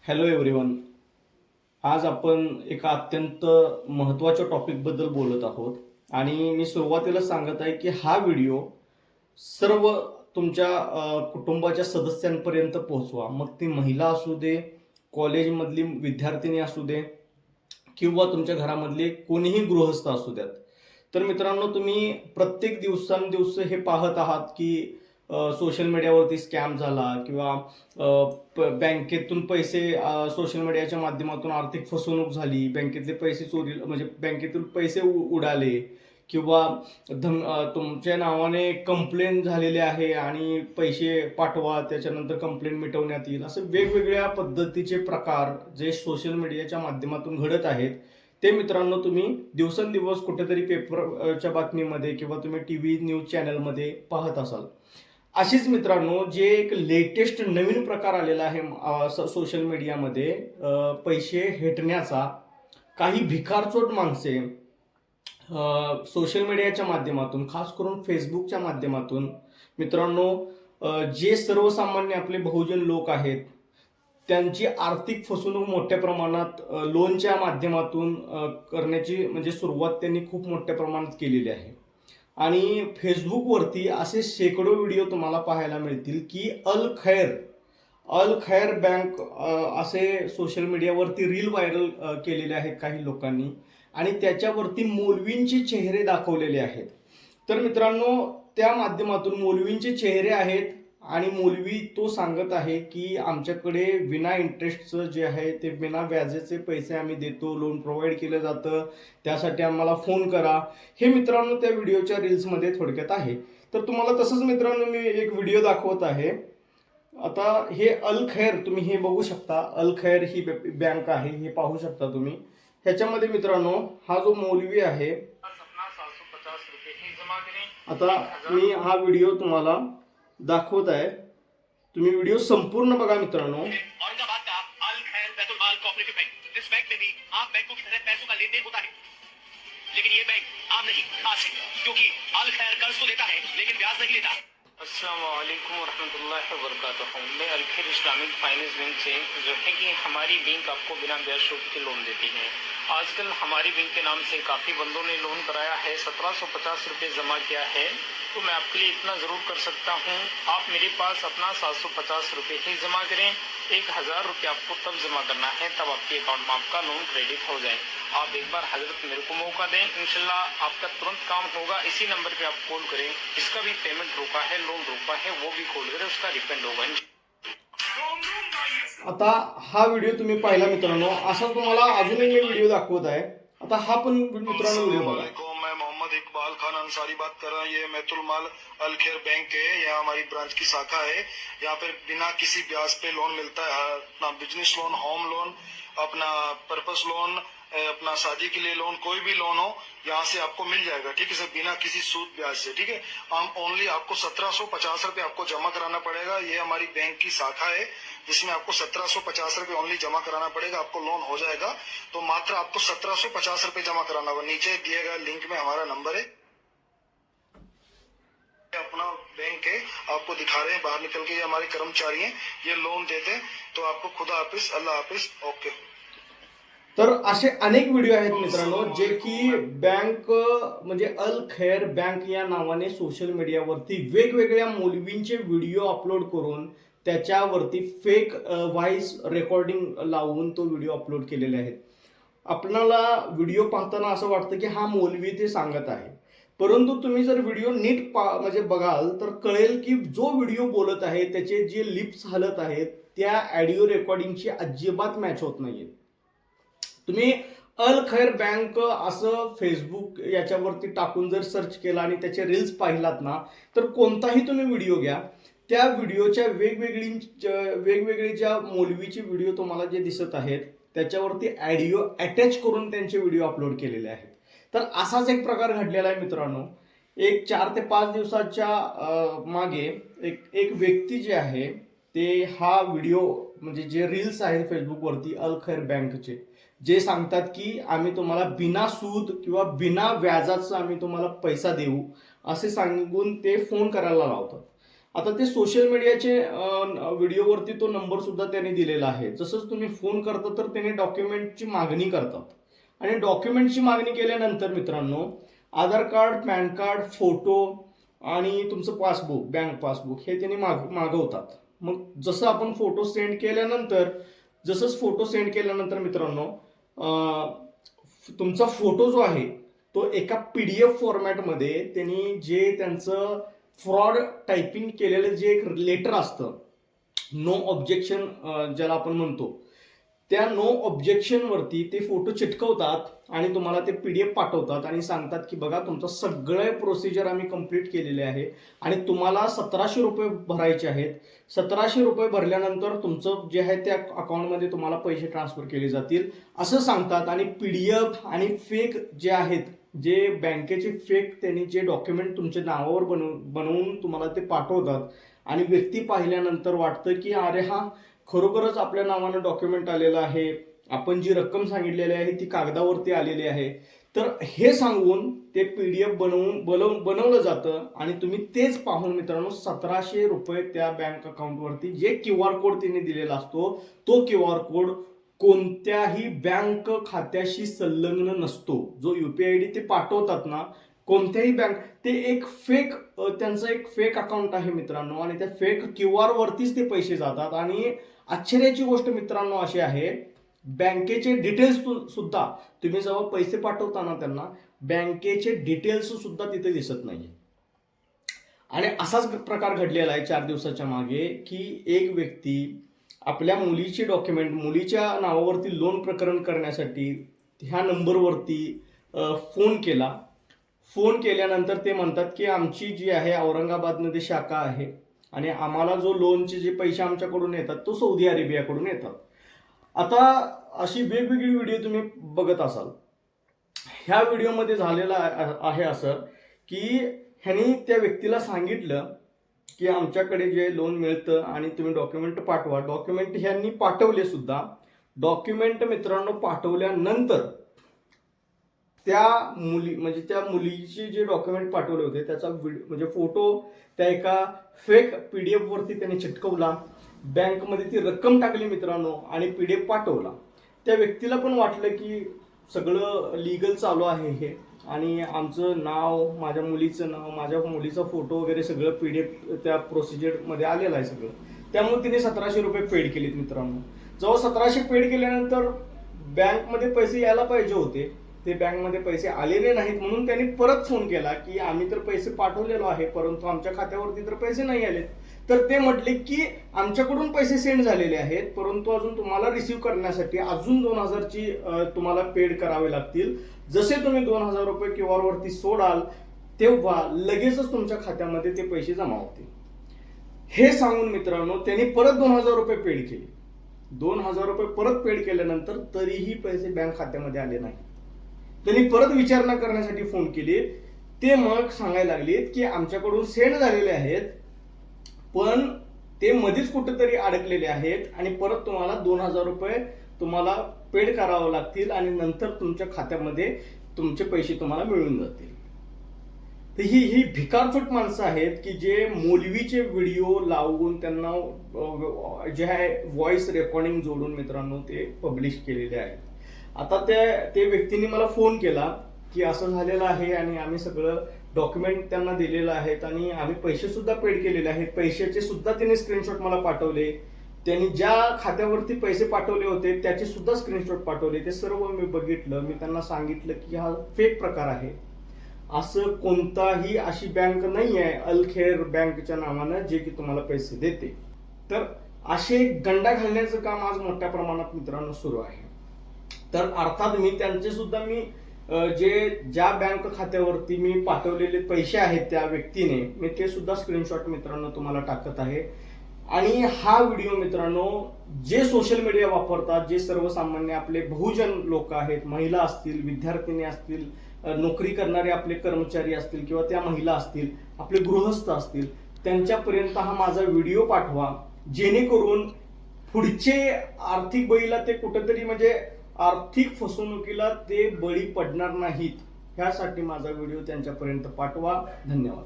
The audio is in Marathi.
Hello everyone. आज आपण एका अत्यंत महत्त्वाच्या टॉपिकबद्दल बोलत आहोत आणि मी सुरुवातीला सांगत आहे की हा व्हिडिओ सर्व तुमच्या कुटुंबाच्या सदस्यांपर्यंत पोहोचवा. मग ती महिला असू दे, कॉलेजमधली विद्यार्थिनी असू दे किंवा तुमच्या घरामधले कोणीही गृहस्थ असू द्यात. तर मित्रांनो, तुम्ही प्रत्येक दिवसांदिवस हे पाहत आहात की सोशल मीडियावरती स्कॅम झाला किंवा बँकेतून पैसे सोशल मीडियाच्या माध्यमातून आर्थिक फसवणूक झाली, बँकेतले पैसे चोरी म्हणजे बँकेतून पैसे उडाले किंवा तुमच्या नावाने कंप्लेंट झालेले आहे आणि पैसे पाठवा त्याच्यानंतर कंप्लेंट मिटवण्यात येईल, असे वेगवेगळ्या पद्धतीचे प्रकार जे सोशल मीडियाच्या माध्यमातून घडत आहेत ते मित्रांनो तुम्ही दिवसेंदिवस कुठेतरी पेपरच्या बातमीमध्ये किंवा तुम्ही टीव्ही न्यूज चॅनलमध्ये पाहत असाल. अशीच मित्रांनो, जे एक लेटेस्ट नवीन प्रकार आलेला आहे सोशल मीडियामध्ये पैसे हेटण्याचा. काही भिकारचोट माणसे सोशल मीडियाच्या माध्यमातून, खास करून फेसबुकच्या माध्यमातून मित्रांनो, जे सर्वसामान्य आपले बहुजन लोक आहेत त्यांची आर्थिक फसवणूक मोठ्या प्रमाणात लोनच्या माध्यमातून करण्याची म्हणजे सुरुवात त्यांनी खूप मोठ्या प्रमाणात केलेली आहे. आणि फेसबुकवरती असे शेकडो व्हिडिओ तुम्हाला पाहायला मिळतील की अल खैर बँक असे सोशल मीडियावरती रील व्हायरल केलेले आहेत काही लोकांनी आणि त्याच्यावरती मौलवींचे चेहरे दाखवलेले आहेत. तर मित्रांनो, त्या माध्यमातून मौलवींचे चेहरे आहेत आणि मौलवी तो सांगत आहे की आमच्याकडे विना इंटरेस्टचं जे आहे ते बिना व्याजाचे पैसे आम्ही देतो, लोन प्रोव्हाइड केलं जातं, त्यासाठी आम्हाला फोन करा. हे मित्रांनो त्या व्हिडिओच्या रील्समध्ये थोडक्यात आहे. तर तुम्हाला तसंच मित्रांनो मी एक व्हिडिओ दाखवत आहे. आता हे अल खैर तुम्ही हे बघू शकता. अल खैर ही बँक आहे, हे पाहू शकता तुम्ही. ह्याच्यामध्ये मित्रांनो हा जो मौलवी आहे, आता मी हा व्हिडिओ तुम्हाला दाखवत आहे. तुम्ही व्हिडिओ संपूर्ण बघा मित्रांनो. औरंगाबाद का अल खैर बैतुल माल कोऑपरेटिव बैंक, इस बैंक में भी आम बैंकों की तरह पैसों का लेन देन होता है, लेकिन ये बैंक आम नहीं, खास है, क्योंकि अल खैर कर्ज तो देता है लेकिन ब्याज नहीं लेता। अस्सलाम वालेकुम वरहमतुल्लाहि वबरकातुहू। मैं अल खैर इस्लामिक फाइनेंस बैंक से जो है कि हमारी बैंक आपको बिना ब्याज शुल्क के लोन देती है। आजकल हमारी बैंक के नाम से काफ़ी बंदों ने लोन कराया है, 1750 रुपये जमा किया है। तो मैं आपके लिए इतना ज़रूर कर सकता हूँ, आप मेरे पास अपना 750 रुपये ही जमा करें। 1000 रुपये आपको तब जमा करना है तब आपके अकाउंट में आपका लोन क्रेडिट हो जाए। आप एक बार हजरत मेरे को मौका दें, इंशाल्लाह आपका तुरंत काम होगा। इसी नंबर पे आप कॉल करें। इसका भी पेमेंट रोका है, लोन रोका है, वो भी कॉल करें, उसका रिफंड होगा। आता हा व्हिडिओ तुम्ही पाहिला मित्रांनो. असा तुम्हाला अजून एक व्हिडिओ दाखवत आहे. आता हा पण मित्रांनो व्हिडिओ बघा. मैं मोहम्मद इकबाल खान अंसारी बात कर रहा हूँ। ये बैतुल माल अल खैर बैंक है, यहाँ हमारी ब्रांच की शाखा है। यहाँ पे बिना किसी ब्याज पे लोन मिलता है, अपना बिजनेस लोन, होम लोन, अपना पर्पस लोन, अपना शादी के लिए लोन, कोई भी लोन हो यहाँ से आपको मिल जाएगा। ठीक है सर, बिना किसी सूद ब्याज से। ठीक है, हम ओनली आपको 1750 रुपये आपको जमा कराना पड़ेगा। ये हमारी बैंक की शाखा है जिसमें आपको 1750 रुपये ओनली जमा कराना पड़ेगा, आपको लोन हो जाएगा। तो मात्र आपको 1750 रुपये जमा कराना होगा। नीचे दिए गए लिंक में हमारा नंबर है, अपना बैंक है, आपको दिखा रहे हैं बाहर निकल के। ये हमारे कर्मचारी हैं, ये लोन देते हैं। तो आपको खुदा हाफिज, अल्लाह हाफिज, ओके। तर असे अनेक व्हिडिओ आहेत मित्रांनो जे की बँक म्हणजे अल खैर बँक या नावाने सोशल मीडियावरती वेगवेगळ्या मौलवींचे व्हिडिओ अपलोड करून त्याच्यावरती फेक व्हॉइस रेकॉर्डिंग लावून तो व्हिडिओ अपलोड केलेले आहेत. आपल्याला व्हिडिओ पाहताना असं वाटतं की हा मौलवी ते सांगत आहे, परंतु तुम्ही जर व्हिडिओ नीट म्हणजे बघाल तर कळेल की जो व्हिडिओ बोलत आहे त्याचे जे लिप्स हलत आहेत त्या ऑडिओ रेकॉर्डिंगची अजिबात मॅच होत नाहीये. तुम्ही अल खैर बँक असं फेसबुक याच्यावरती टाकून जर सर्च केला आणि त्याचे रील्स पाहिलात ना, तर कोणताही तुम्ही व्हिडिओ घ्या, त्या व्हिडिओच्या वेगवेगळी ज्या मौलवीची व्हिडिओ तुम्हाला जे दिसत आहेत त्याच्यावरती ऑडिओ अटॅच करून त्यांचे व्हिडिओ अपलोड केलेले आहेत. तर असाच एक प्रकार घडलेला आहे मित्रांनो. एक 4 ते 5 दिवसाच्या मागे एक व्यक्ती जे आहे ते हा व्हिडिओ म्हणजे जे रील्स आहेत फेसबुकवरती अल खैर बँकचे, जे सांगतात की आम्ही तुम्हाला बिना सूद किंवा बिना व्याजाचं आम्ही तुम्हाला पैसा देऊ असे सांगून ते फोन करायला लावतात. आता ते सोशल मीडियाचे व्हिडिओवरती तो नंबर सुद्धा त्यांनी दिलेला आहे. जसंच तुम्ही फोन करता तर त्याने डॉक्युमेंटची मागणी करतात आणि डॉक्युमेंटची मागणी केल्यानंतर मित्रांनो आधार कार्ड, पॅन कार्ड, फोटो आणि तुमचं पासबुक, बँक पासबुक हे त्यांनी मागवतात. मग जसं आपण फोटो सेंड केल्यानंतर मित्रांनो तुमचा फोटो जो आहे तो एका PDF फॉर्मॅटमध्ये त्यांनी जे त्यांचं फ्रॉड टायपिंग केलेलं जे एक लेटर असतं, नो ऑब्जेक्शन ज्याला आपण म्हणतो, त्या नो ऑब्जेक्शन वरती ते फोटो चिटकवतात आणि तुम्हाला ते PDF पाठवतात आणि सांगतात की बघा तुमचं सगळे प्रोसिजर आम्ही कंप्लीट केलेले आहे आणि तुम्हाला 1700 रुपये भरायचे आहेत. 1700 रुपये भरल्यानंतर तुमचं जे आहे त्या अकाउंटमध्ये तुम्हाला पैसे ट्रान्सफर केले जातील असं सांगतात. आणि PDF आणि फेक जे आहेत, जे बँकेचे फेक त्यांनी जे डॉक्युमेंट तुमच्या नावावर बनवून तुम्हाला ते पाठवतात आणि व्यक्ती पाहिल्यानंतर वाटतं की अरे हा खरोखरच आपल्या नावानं डॉक्युमेंट आलेलं आहे, आपण जी रक्कम सांगितलेली आहे ती कागदावरती आलेली आहे. तर हे सांगून ते PDF बनवलं जातं आणि तुम्ही तेच पाहून मित्रांनो 1700 रुपये त्या बँक अकाउंटवरती जे QR कोड त्यांनी दिलेला असतो तो QR कोड कोणत्याही बँक खात्याशी संलग्न नसतो. जो UPI ID ते पाठवतात ना, कोणत्याही बँक, ते एक फेक, त्यांचं एक फेक अकाउंट आहे मित्रांनो आणि त्या फेक QR वरतीच ते पैसे जातात. आणि आश्चर्याची गोष्ट मित्रांनो अशी आहे, बँकेचे डिटेल्स सुद्धा तुम्ही जेव्हा पैसे पाठवताना त्यांना बँकेचे डिटेल्स सुद्धा तिथे दिसत नाहीये. आणि असाच प्रकार घडलेला आहे 4 दिवसाच्या मागे की एक व्यक्ती आपल्या मुलीचे डॉक्युमेंट, मुलीच्या नावावरती लोन प्रकरण करण्यासाठी ह्या नंबरवरती फोन केल्यानंतर ते म्हणतात की आमची जी आहे औरंगाबादमध्ये शाखा आहे आणि आम्हाला जो लोनचे जे पैसे आमच्याकडून येतात तो सौदी अरेबियाकडून येतात. आता अशी वेगवेगळी व्हिडिओ तुम्ही बघत असाल. ह्या व्हिडिओमध्ये झालेलं आहे असं की ह्यांनी त्या व्यक्तीला सांगितलं की आमच्याकडे जे लोन मिळतं आणि तुम्ही डॉक्युमेंट पाठवा. डॉक्युमेंट ह्यांनी पाठवले सुद्धा. डॉक्युमेंट मित्रांनो पाठवल्यानंतर त्या मुलीचे जे डॉक्युमेंट पाठवले होते त्याचा म्हणजे फोटो त्या एका फेक PDF वरती त्याने चिटकवला. बँकमध्ये ती रक्कम टाकली मित्रांनो आणि PDF पाठवला. त्या व्यक्तीला पण वाटलं की सगळं लीगल चालू आहे हे आणि आमचं नाव, माझ्या मुलीचं नाव, माझ्या मुलीचा फोटो वगैरे सगळं PDF त्या प्रोसिजरमध्ये आलेलं आहे सगळं. त्यामुळे तिने 1700 रुपये पेड केलेत मित्रांनो. जेव्हा 1700 पेड केल्यानंतर बँकमध्ये पैसे यायला पाहिजे होते, ते बँकमध्ये पैसे आलेले नाहीत. म्हणून त्यांनी परत फोन केला की आम्ही तर पैसे पाठवलेलो आहे परंतु आमच्या खात्यावरती तर पैसे नाही आलेत. तर ते म्हटले की आमच्याकडून पैसे सेंड झालेले आहेत परंतु अजून तुम्हाला रिसीव्ह करण्यासाठी अजून 2000ची तुम्हाला पेड करावे लागतील. जसे तुम्ही 2000 रुपये QR वरती सोडाल तेव्हा लगेचच तुमच्या खात्यामध्ये ते पैसे जमा होतील. हे सांगून मित्रांनो त्यांनी परत 2000 रुपये पेड केले. 2000 रुपये परत पेड केल्यानंतर तरीही पैसे बँक खात्यामध्ये आले नाही. त्यांनी परत विचारणा करण्यासाठी फोन केली. ते मग सांगायला लागलेत की आमच्याकडून सेंड झालेले आहेत पण ते मध्येच कुठेतरी अडकलेले आहेत आणि परत तुम्हाला 2000 रुपये तुम्हाला पेड करावं लागतील आणि नंतर तुमच्या खात्यामध्ये तुमचे पैसे तुम्हाला मिळून जातील. तर ही भिकारचोट माणसं आहेत की जे मौलवीचे व्हिडिओ लावून त्यांना जे आहे व्हॉइस रेकॉर्डिंग जोडून मित्रांनो ते पब्लिश केलेले आहेत. आता ते व्यक्तीने मला फोन केला की असं झालेलं आहे आणि आम्ही सगळं डॉक्युमेंट त्यांना दिलेलं आहेत आणि आम्ही पैसे सुद्धा पेड केलेले आहेत. पैशाचे सुद्धा त्यांनी स्क्रीनशॉट मला पाठवले. त्यांनी ज्या खात्यावरती पैसे पाठवले होते त्याचे सुद्धा स्क्रीनशॉट पाठवले. ते सर्व मी बघितलं. मी त्यांना सांगितलं की हा फेक प्रकार आहे. असं कोणताही अशी बँक नाही आहे अल खैर बँकच्या नावानं जे की तुम्हाला पैसे देते. तर असे गंडा घालण्याचं काम आज मोठ्या प्रमाणात मित्रांनो सुरू आहे. तर अर्थात मी त्यांचे सुद्धा ज्या बँक खात्यावरती मी पाठवलेले पैसे आहेत त्या व्यक्तीने मी ते सुद्धा स्क्रीनशॉट मित्रांनो तुम्हाला टाकत आहे. आणि हा व्हिडिओ मित्रांनो जे सोशल मीडिया वापरतात, जे सर्वसामान्य आपले बहुजन लोक आहेत, महिला असतील, विद्यार्थिनी असतील, नोकरी करणारे आपले कर्मचारी असतील किंवा त्या महिला असतील, आपले गृहस्थ असतील, त्यांच्यापर्यंत हा माझा व्हिडिओ पाठवा जेणेकरून पुढचे आर्थिक बळीला ते कुठेतरी म्हणजे आर्थिक फसवणुकीला ते बळी पडणार नाहीत. ह्यासाठी माझा व्हिडिओ त्यांच्यापर्यंत पाठवा. धन्यवाद.